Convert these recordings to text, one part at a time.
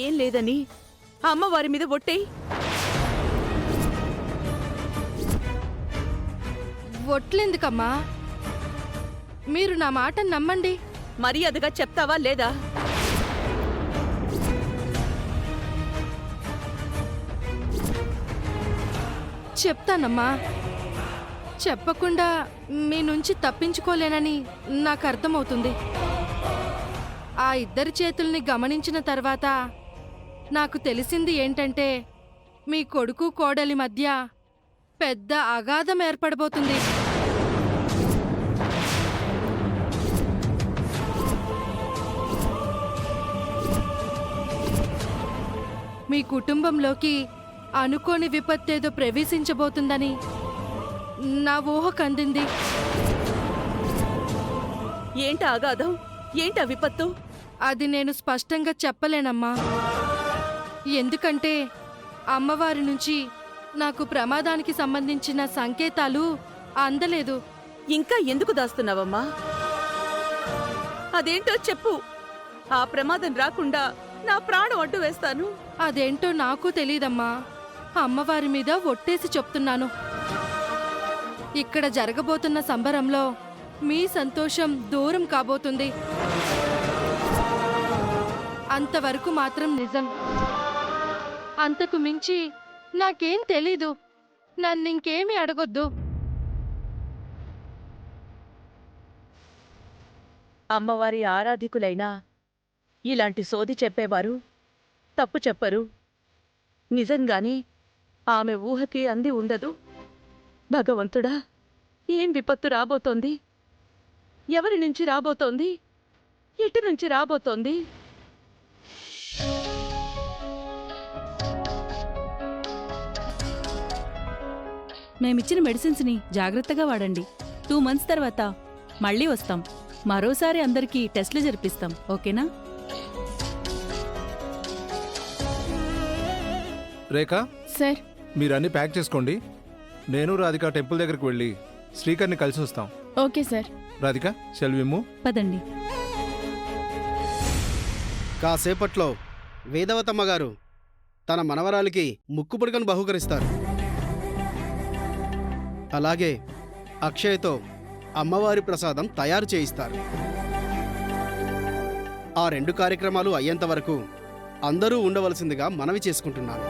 ఏం లేదని అమ్మవారి మీద ఒట్టేయ్. ఒట్లెందుకమ్మా? మీరు నా మాట నమ్మండి. మర్యాదగా చెప్తావా లేదా? చెప్తానమ్మా. చెప్పకుండా మీ నుంచి తప్పించుకోలేనని నాకు అర్థమవుతుంది. ఆ ఇద్దరి చేతుల్ని గమనించిన తర్వాత నాకు తెలిసింది ఏంటంటే మీ కొడుకు కోడలి మధ్య పెద్ద అగాధం ఏర్పడబోతుంది. మీ కుటుంబంలోకి అనుకోని విపత్తేదో ప్రవేశించబోతుందని నా ఊహకు అందింది. ఏంటా అగాధం? ఏంటా విపత్తు? అది నేను స్పష్టంగా చెప్పలేనమ్మా. ఎందుకంటే అమ్మవారి నుంచి నాకు ప్రమాదానికి సంబంధించిన సంకేతాలు అందలేదు. ఇంకా ఎందుకు దాస్తున్నావమ్మా? అదేంటో చెప్పు. ఆ ప్రమాదం రాకుండా నా ప్రాణం అడ్డు వేస్తాను. అదేంటో నాకు తెలీదమ్మా. అమ్మవారి మీద ఒట్టేసి చెప్తున్నాను. ఇక్కడ జరగబోతున్న సంబరంలో మీ సంతోషం దూరం కాబోతుంది. అంతవరకు మాత్రం నిజం. అంతకు మించి నాకేం తెలీదు. నన్నింకేమీ అడగొద్దు. అమ్మవారి ఆరాధికులైనా ఇలాంటి సోది చెప్పేవారు తప్పు చెప్పరు. నిజంగానే ఆమె ఊహకి అంది ఉండదు. భగవంతుడా, ఏం విపత్తు రాబోతోంది? ఎవరి నుంచి రాబోతోంది? ఎటు నుంచి రాబోతోంది? మేమిచ్చిన మెడిసిన్స్ని జాగ్రత్తగా వాడండి. 2 months తర్వాత మళ్ళీ వస్తాం. మరోసారి అందరికీ టెస్టులు జరిపిస్తాం. ఓకేనా? రేఖ సార్. మీరన్నీ ప్యాక్ చేసుకోండి. నేను రాధిక టెంపుల్ దగ్గరికి వెళ్ళి శ్రీకర్ని కలిసి వస్తాం. Okay sir. రాధిక, సెల్విమ్ము. పదండి. కాసేపట్లో వేదవతమ్మ గారు తన మనవరాలికి ముక్కుపుడకను బహూకరిస్తారు. అలాగే అక్షయ్తో అమ్మవారి ప్రసాదం తయారు చేయిస్తారు. ఆ 2 కార్యక్రమాలు అయ్యేంత వరకు అందరూ ఉండవలసిందిగా మనవి చేసుకుంటున్నాను.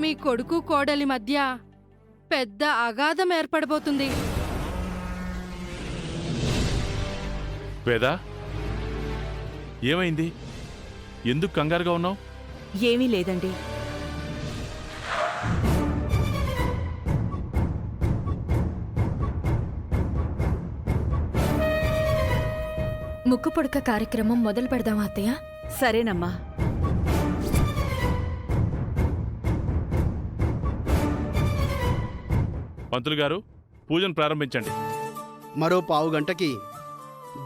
మీ కొడుకు కోడలి మధ్య పెద్ద అగాధం ఏర్పడబోతుంది. వేదా, ఏమైంది? ఎందుకు కంగారుగా ఉన్నావు? ఏమీ లేదండి. ముక్కు పొడక కార్యక్రమం మొదలు పెడదామా అత్తయ్య? సరేనమ్మా. పంతులు గారు, పూజను ప్రారంభించండి. మరో పావు గంటకి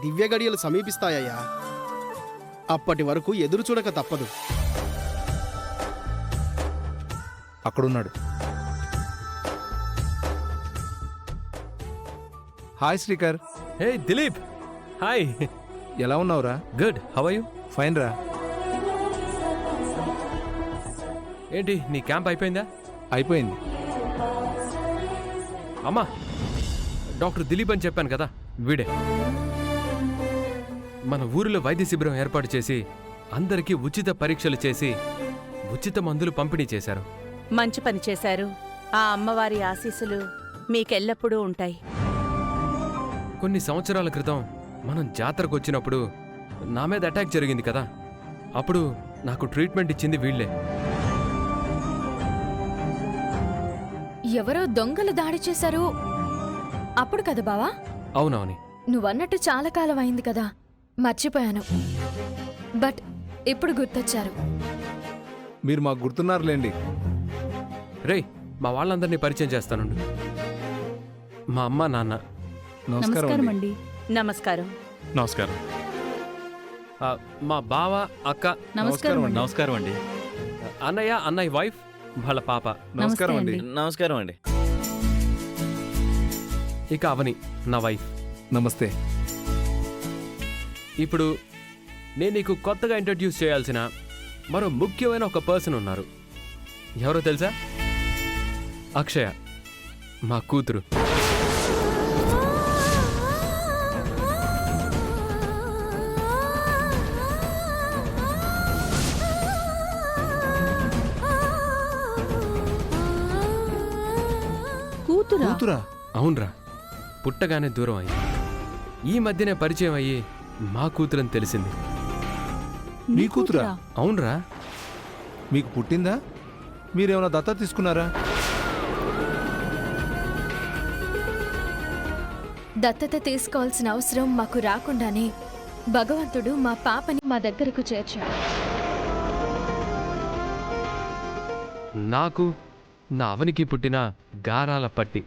దివ్య గడియలు సమీపిస్తాయ్యా. అప్పటి వరకు ఎదురు చూడక తప్పదు. అక్కడున్నాడు. Hi Srikar. Hey Dilip, hi. ఎలా ఉన్నావురా? Good, how are you? Fine రా. ఏంటి నీ క్యాంప్ అయిపోయిందా? అయిపోయింది. అమ్మా, డాక్టర్ దిలీప్ అని చెప్పాను కదా, వీడే. మన ఊరిలో వైద్య శిబిరం ఏర్పాటు చేసి అందరికీ ఉచిత పరీక్షలు చేసి ఉచిత మందులు పంపిణీ చేశారు. మంచి పని చేశారు. ఆ అమ్మవారి ఆశీస్సులు మీకెల్లప్పుడూ ఉంటాయి. కొన్ని సంవత్సరాల క్రితం మనం జాతరకు వచ్చినప్పుడు నా మీద అటాక్ జరిగింది కదా, అప్పుడు నాకు ట్రీట్మెంట్ ఇచ్చింది వీళ్లే. ఎవరో దొంగలు దాడి చేశారు అప్పుడు కదా బావా? అవునవుని. నువ్వన్నట్టు చాలా కాలం అయింది కదా, మర్చిపోయాను. బట్ ఇప్పుడు గుర్తొచ్చారు. మీరు మాకు గుర్తున్నారులేండి. రేయ్, మా వాళ్ళందరినీ పరిచయం చేస్తానుండు. మా అమ్మ నాన్న. నమస్కారం అండి. నమస్కారం. నమస్కారం. మా బావ, అక్క. నమస్కారం అండి. నమస్కారం అండి. అన్నయ్య, అన్నయ్య వైఫ్, వాళ్ళ పాప. నమస్కారం అండి. నమస్తే నమస్కారం అండి. ఇక అవని నా వైఫ్. నమస్తే. ఇప్పుడు నేను నీకు కొత్తగా ఇంట్రడ్యూస్ చేయాల్సిన మరో ముఖ్యమైన ఒక పర్సన్ ఉన్నారు. ఎవరో తెలుసా? అక్షయ, మా కూతురు. కూతురా? కూతురా? అవునరా, పుట్టగానే దూరం అయ్యి ఈ మధ్యనే పరిచయం అయ్యి మా కూతురని తెలిసింది. మీ కూతురా? అవునరా. మీకు పుట్టిందా? మీరేమైనా దత్తత తీసుకున్నారా? దత్తత తీసుకోవాల్సిన అవసరం మాకు రాకుండానే భగవంతుడు మా పాపని మా దగ్గరకు చేర్చాడు. నాకు నా అవనికి పుట్టిన గారాల పట్టి.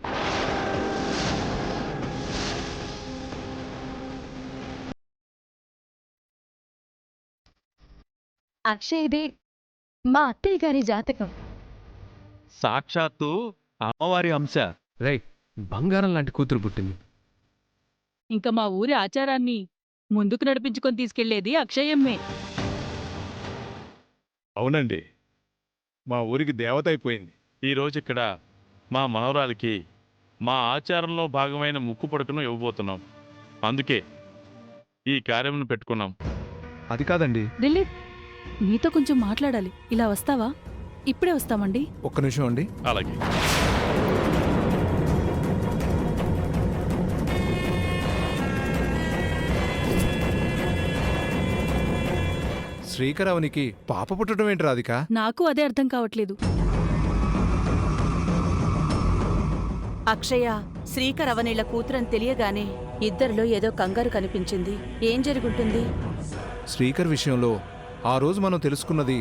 అక్షయదే మా అత్తయ్య గారి జాతకం. సాక్షాత్తు అమ్మవారి అంశ. రేయ్, బంగారం లాంటి కూతురు పుట్టింది. ఇంకా మా ఊరి ఆచారాన్ని ముందుకు నడిపించుకొని తీసుకెళ్లేది అక్షయమ్మే. అవునండి, మా ఊరికి దేవత అయిపోయింది. ఈరోజు ఇక్కడ మా మనవరాలికి మా ఆచారంలో భాగమైన ముక్కు పడకను ఇవ్వబోతున్నాం. అందుకే ఈ కార్యమును పెట్టుకున్నాం. అది కాదండి. దిలీప్, నీతో కొంచెం మాట్లాడాలి. ఇలా వస్తావా? ఇప్పుడే వస్తామండి. ఒక్క నిమిషం అండి. అలాగే. శ్రీకర్ అవనికి పాప పుట్టడం ఏంటి రాధిక? నాకు అదే అర్థం కావట్లేదు. అక్షయ శ్రీకర్ అవనీళ్ల కూతురని తెలియగానే ఇద్దరిలో ఏదో కంగారు కనిపించింది. ఏం జరుగుంటుంది? శ్రీకర్ విషయంలో ఆ రోజు మనం తెలుసుకున్నది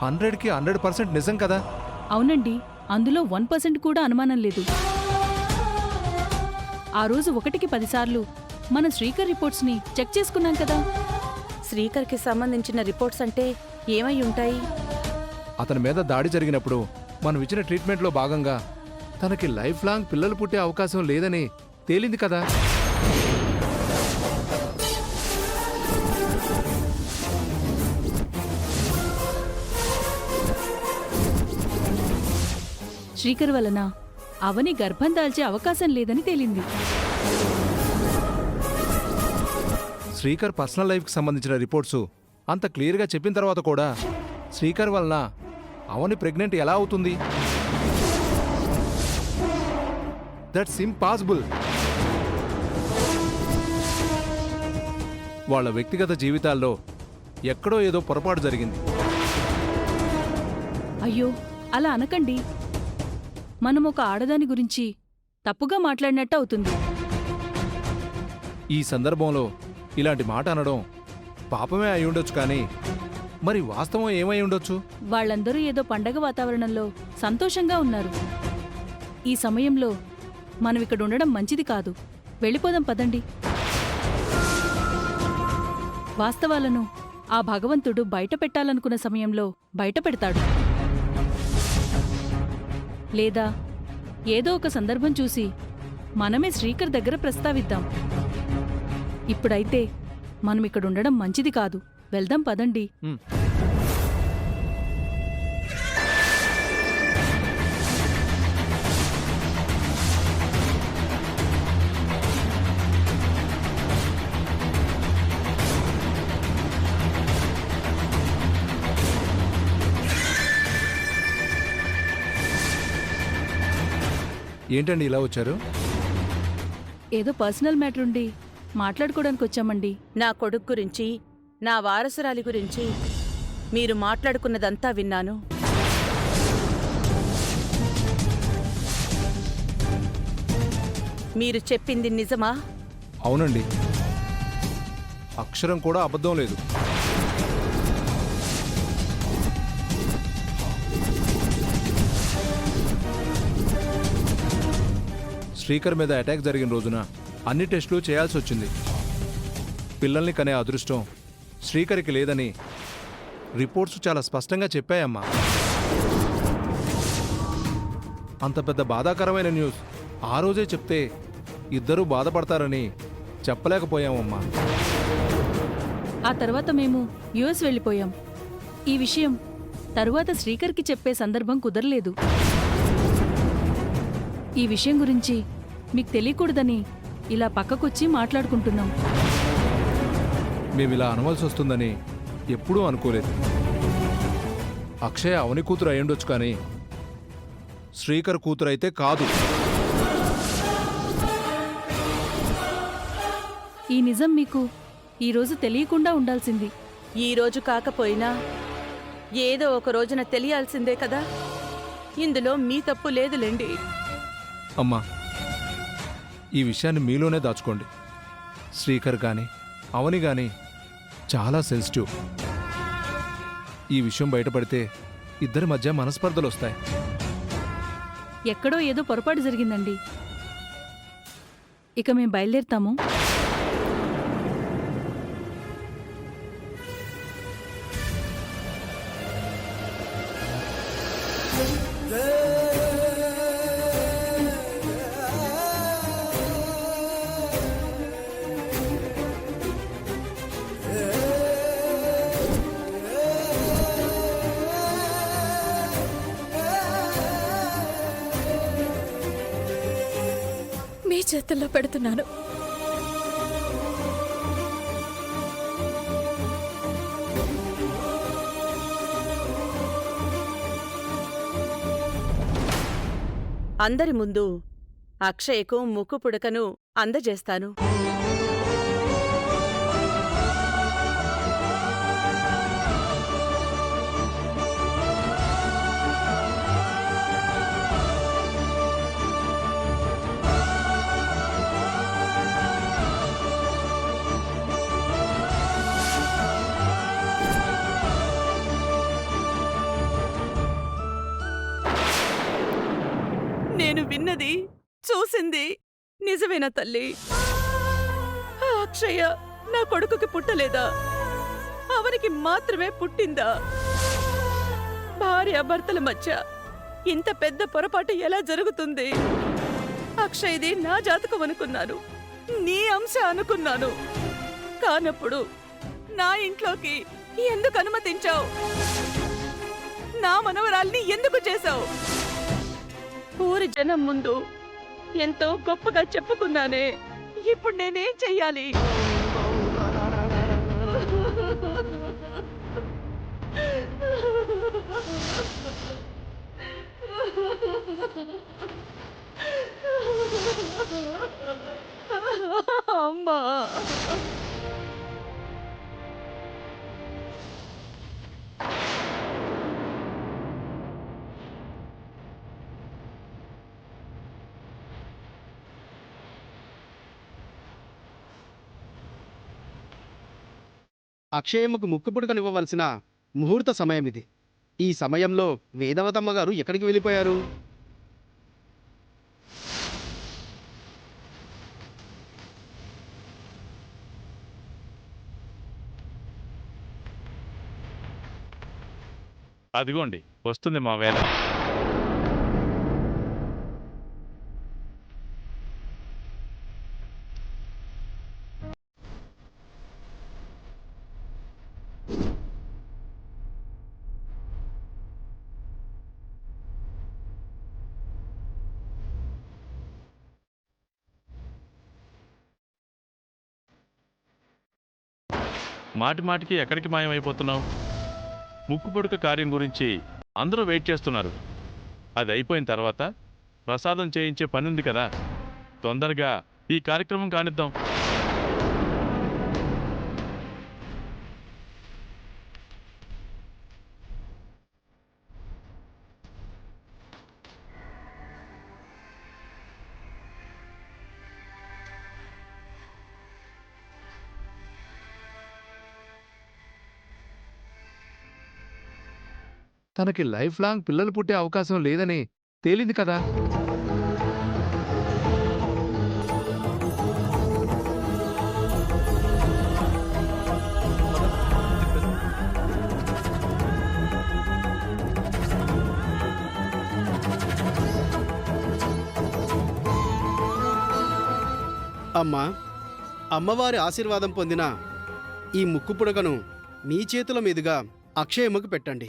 100కి 100% నిజం కదా? అవునండి, అందులో 1% కూడా అనుమానం లేదు. ఆ రోజు 1కి 10 సార్లు మన శ్రీకర్ రిపోర్ట్స్ని చెక్ చేసుకున్నాం కదా. శ్రీకర్కి సంబంధించిన రిపోర్ట్స్ అంటే ఏమై ఉంటాయి? అతని మీద దాడి జరిగినప్పుడు మనం ఇచ్చిన ట్రీట్మెంట్లో భాగంగా తనకి లైఫ్ లాంగ్ పిల్లలు పుట్టే అవకాశం లేదని తేలింది కదా. శ్రీకర్ వలన అవని గర్భం దాల్చే అవకాశం లేదని తేలింది. శ్రీకర్ పర్సనల్ లైఫ్కి సంబంధించిన రిపోర్ట్స్ అంత క్లియర్గా చెప్పిన తర్వాత కూడా శ్రీకర్ వలన అవని ప్రెగ్నెంట్ ఎలా అవుతుంది? That's impossible. వాళ్ళ వ్యక్తిగత జీవితాల్లో ఎక్కడో ఏదో పొరపాటు జరిగింది. అయ్యో, అలా అనకండి. మనం ఒక ఆడదాని గురించి తప్పుగా మాట్లాడినట్టు అవుతుంది. ఈ సందర్భంలో ఇలాంటి మాట అనడం పాపమే అయి ఉండొచ్చు, కానీ మరి వాస్తవం ఏమై ఉండొచ్చు? వాళ్ళందరూ ఏదో పండగ వాతావరణంలో సంతోషంగా ఉన్నారు. ఈ సమయంలో మనం ఇక్కడ ఉండడం మంచిది కాదు. వెళ్ళిపోదాం పదండి. వాస్తవాలను ఆ భగవంతుడు బయట పెట్టాలనుకున్న సమయంలో బయట పెడతాడు. లేదా ఏదో ఒక సందర్భం చూసి మనమే శ్రీకర్ దగ్గర ప్రస్తావిద్దాం. ఇప్పుడైతే మనం ఇక్కడ ఉండడం మంచిది కాదు. వెళ్దాం పదండి. ఏంటండి ఇలా వచ్చారు? ఏదో పర్సనల్ మ్యాటర్ ఉండి మాట్లాడుకోవడానికి వచ్చామండి. నా కొడుకు గురించి, నా వారసురాలి గురించి మీరు మాట్లాడుకున్నదంతా విన్నాను. మీరు చెప్పింది నిజమా? అవునండి, అక్షరం కూడా అబద్ధం లేదు. శ్రీకర్ మీద అటాక్ జరిగిన రోజున అన్ని టెస్టులు చేయాల్సి వచ్చింది. పిల్లల్ని కనే అదృష్టం శ్రీకర్కి లేదని రిపోర్ట్స్ చాలా స్పష్టంగా చెప్పాయమ్మా. అంత పెద్ద బాధాకరమైన న్యూస్ ఆ రోజే చెప్తే ఇద్దరూ బాధపడతారని చెప్పలేకపోయామమ్మా. ఆ తర్వాత మేము యుఎస్ వెళ్ళిపోయాం. ఈ విషయం తరువాత శ్రీకర్కి చెప్పే సందర్భం కుదరలేదు. ఈ విషయం గురించి మీకు తెలియకూడదని ఇలా పక్కకొచ్చి మాట్లాడుకుంటున్నాం. మేమిలా అనవలసి వస్తుందని ఎప్పుడూ అనుకోలేదు. అక్షయ అవని కూతురు అయ్యుండొచ్చు కానీ శ్రీకర్ కూతురు అయితే కాదు. ఈ నిజం మీకు ఈరోజు తెలియకుండా ఉండాల్సింది. ఈ రోజు కాకపోయినా ఏదో ఒక రోజున తెలియాల్సిందే కదా. ఇందులో మీ తప్పు లేదులేండి. అమ్మా, ఈ విషయాన్ని మీలోనే దాచుకోండి. శ్రీకర్ గాని అవని గాని చాలా సెన్సిటివ్. ఈ విషయం బయటపడితే ఇద్దరి మధ్య మనస్పర్ధలు వస్తాయి. ఎక్కడో ఏదో పొరపాటు జరిగిందండి. ఇక మేం బయలుదేరుతాము. మీ చేతుల్లో పెడుతున్నాను. అందరి ముందు అక్షయకు ముక్కు పుడకను అందజేస్తాను. నేను విన్నది, చూసింది నిజమేనా తల్లి? ఆ అక్షయ నా కొడుకుకి పుట్టలేదా? అవనికి మాత్రమే పుట్టిందా? భార్యాభర్తల మధ్య ఇంత పెద్ద పొరపాటు ఎలా జరుగుతుంది? అక్షయ్ది నా జాతకం అనుకున్నాను, నీ అంశ అనుకున్నాను. కానప్పుడు నా ఇంట్లోకి ఎందుకు అనుమతించావు? నా మనవరాల్ని ఎందుకు చేశావు? ఊరి జనం ముందు ఎంతో గొప్పగా చెప్పుకున్నానే, ఇప్పుడు నేనేం చెయ్యాలి? అమ్మా, అక్షయమ్మకు ముక్కు పుడకనివ్వవలసిన ముహూర్త సమయం ఇది. ఈ సమయంలో వేదవతమ్మ గారు ఎక్కడికి వెళ్ళిపోయారు? అదిగోండి వస్తుంది మా వేళ. మాటి మాటికి ఎక్కడికి మాయమైపోతున్నావు? ముక్కు పుడక కార్యం గురించి అందరూ వెయిట్ చేస్తున్నారు. అది అయిపోయిన తర్వాత ప్రసాదం చేయించే పని ఉంది కదా, తొందరగా ఈ కార్యక్రమం కానిద్దాం. తనకి లైఫ్ లాంగ్ పిల్లలు పుట్టే అవకాశం లేదని తేలింది కదా. అమ్మా, అమ్మవారి ఆశీర్వాదం పొందిన ఈ ముక్కు పుడకను మీ చేతుల మీదుగా అక్షయమ్మకు పెట్టండి.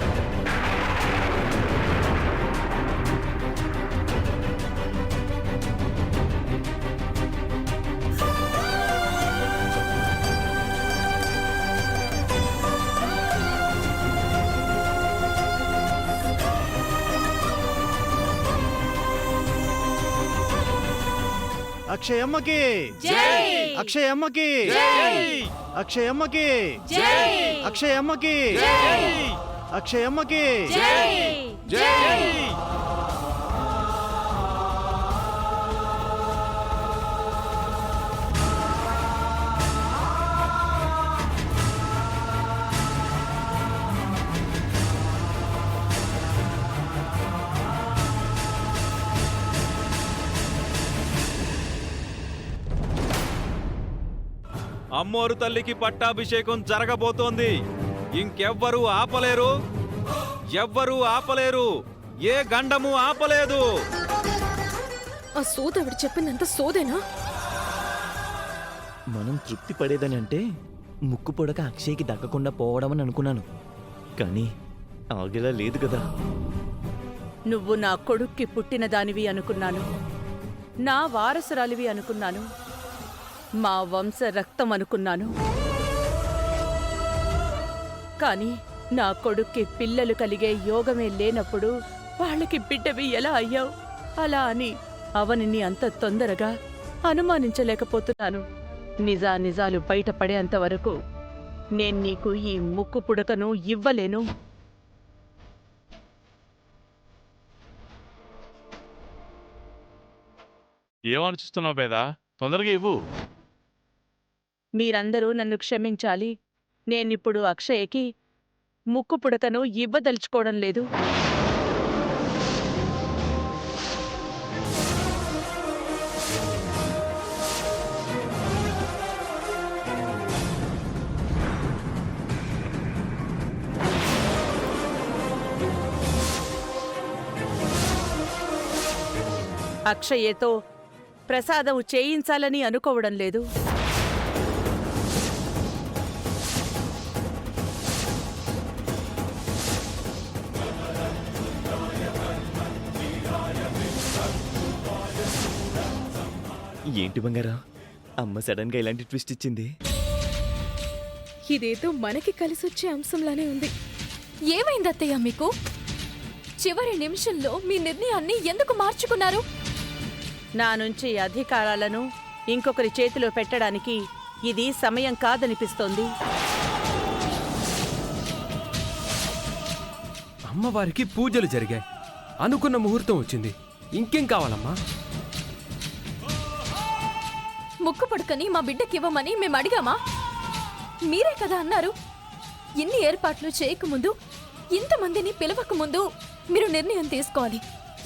అక్షయమ్మకి అక్షయమ్మకి అక్షయమ్మకి అక్షయమ్మకి అక్షయమ్మకి అమ్మోరు తల్లికి పట్టాభిషేకం జరగబోతోంది. ఇంకెవ్వరూ ఆపలేరు, ఎవ్వరూ ఆపలేరు, ఏ గండము ఆపలేదు. ఆ సోదవుడు చెప్పినంత సోదేనా? మనం తృప్తి పడేదని అంటే ముక్కు పొడక అక్షయ్కి దక్కకుండా పోవడమని అనుకున్నాను, కానీ ఆగేలా లేదు కదా. నువ్వు నా కొడుక్కి పుట్టిన దానివి అనుకున్నాను, నా వారసురాలివి అనుకున్నాను, మా వంశ రక్తం అనుకున్నాను. కానీ నా కొడుక్కి పిల్లలు కలిగే యోగమే లేనప్పుడు వాళ్ళకి బిడ్డవి ఎలా అయ్యావు? అలా అని అవనిని అంత తొందరగా అనుమానించలేకపోతున్నాను. నిజాలు బయటపడేంత వరకు నేను నీకు ఈ ముక్కు పుడకను ఇవ్వలేను. ఏమనుచిస్తున్నావు పేద? తొందరగా ఇవ్వు. మీరందరూ నన్ను క్షమించాలి. నేనిప్పుడు అక్షయకి ముక్కు పుడకను ఇవ్వదలుచుకోవడం లేదు. అక్షయ్యతో ప్రసాదం చేయించాలని అనుకోవడం లేదు. ఏంటి బంగారా, అమ్మ సడన్ గా ఇలాంటి ట్విస్ట్ ఇచ్చింది? ఇదేదో మనకి కలిసొచ్చే అంశంలానే ఉంది. ఏమైంది అత్తయ్య మీకు? చివరి నిమిషంలో మీ నిర్ణయాన్ని ఎందుకు మార్చుకున్నారు? నా నుంచి అధికారాలను ఇంకొకరి చేతిలో పెట్టడానికి ఇది సమయం కాదనిపిస్తోంది. అమ్మవారికి పూజలు జరిగాయి, అనుకున్న ముహూర్తం వచ్చింది, ఇంకేం కావాలమ్మా? ముక్కు పుడకని మా బిడ్డకివ్వమని మేము అడిగామా? మీరే కదా అన్నారు. ఇన్ని ఏర్పాట్లు చేయకముందు, ఇంతమందిని పిలవకముందు మీరు నిర్ణయం తీసుకోవాలి.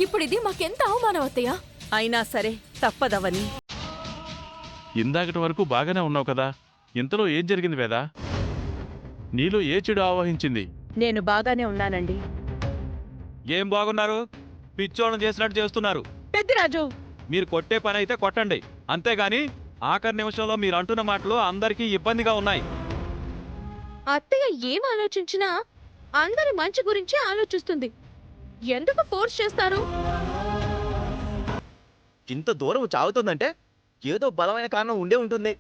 ఇప్పుడు ఇది మాకెంత అవమానం అత్తయ్య. అయినా సరే తప్పదవని. ఇందాకటి వరకు బాగానే ఉన్నావు కదా, ఇంతలో ఏం జరిగింది వేదా? నీలో ఏ చెడు ఆవహించింది? నేను బాగానే ఉన్నానండి. ఏం బాగున్నారు? పిచ్చోళ్ళని చేసినట్టు చేస్తున్నారు. పెద్దిరాజు, మీరు కొట్టే పని అయితే కొట్టండి, అంతేగాని ఆఖరి నిమిషంలో మీరు అంటున్న మాటలు అందరికీ ఇబ్బందిగా ఉన్నాయి. అత్తయ్య ఏం ఆలోచించినా అందరి మంచి గురించి ఆలోచిస్తుంది. ఎందుకు ఫోర్స్ చేస్తారు? ఇంత దూరం చావుతుందంటే ఏదో బలమైన కారణం ఉండే ఉంటుంది.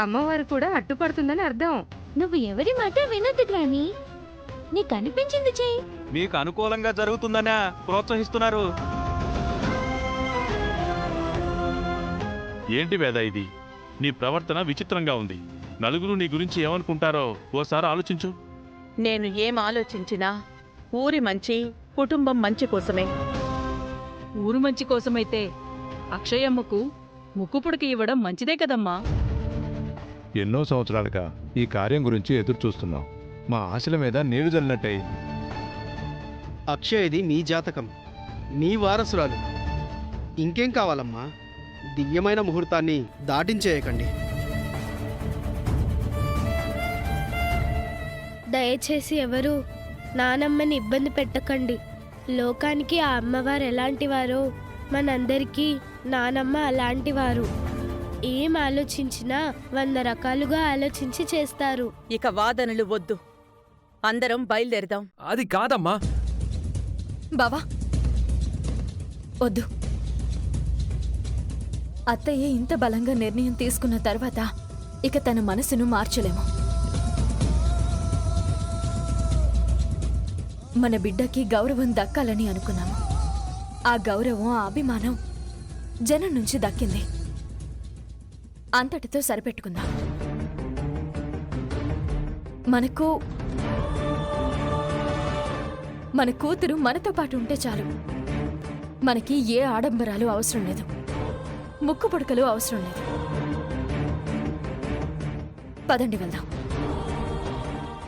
అమ్మవారు కూడా అడ్డుపడుతుందని అర్థం. నువ్వు ఎవరి మాట వినొద్దు గ్రాని, నీకు అనిపించింది చెయ్యి. మీకు అనుకూలంగా జరుగుతుందనే ప్రోత్సహిస్తున్నారు. ఏంటి వేద ఇది? నీ ప్రవర్తన విచిత్రంగా ఉంది. నలుగురు నీ గురించి ఏమనుకుంటారో ఓసారి ఆలోచించు. నేను ఏం ఆలోచించినా ఊరి మంచి, కుటుంబం మంచి కోసమే. ఊరు మంచి కోసమైతే అక్షయమ్మకు ముక్కుపుడికి ఇవ్వడం మంచిదే కదమ్మా. ఎన్నో సంవత్సరాలుగా ఈ కార్యం గురించి ఎదురు చూస్తున్నాం. మా ఆశల మీద నీళ్లు జల్లినట్టయింది. అక్షయది మీ జాతకం, మీ వారసురాలు. ఇంకేం కావాలమ్మా? దివ్యమైన ముహూర్తాన్ని దాటించేయకండి. దయచేసి ఎవరు నానమ్మని ఇబ్బంది పెట్టకండి. లోకానికి ఆ అమ్మవారు ఎలాంటివారో మనందరికీ నానమ్మ అలాంటివారు. ఏం ఆలోచించినా 100 రకాలుగా ఆలోచించి చేస్తారు. ఇక వాదనలు వద్దు. అందరం బయలుదేరదాం. అది కాదమ్మా. బావా వద్దు. అత్తయ్య ఇంత బలంగా నిర్ణయం తీసుకున్న తర్వాత ఇక తన మనసును మార్చలేము. మన బిడ్డకి గౌరవం దక్కాలని అనుకున్నాము. ఆ గౌరవం, ఆ అభిమానం జనం నుంచి దక్కింది. అంతటితో సరిపెట్టుకుందాం. మన కూతురు మనతో పాటు ఉంటే చాలు. మనకి ఏ ఆడంబరాలు అవసరం లేదు, ముక్కు పుడకలు అవసరం లేదు. పదండి వెళ్దాం.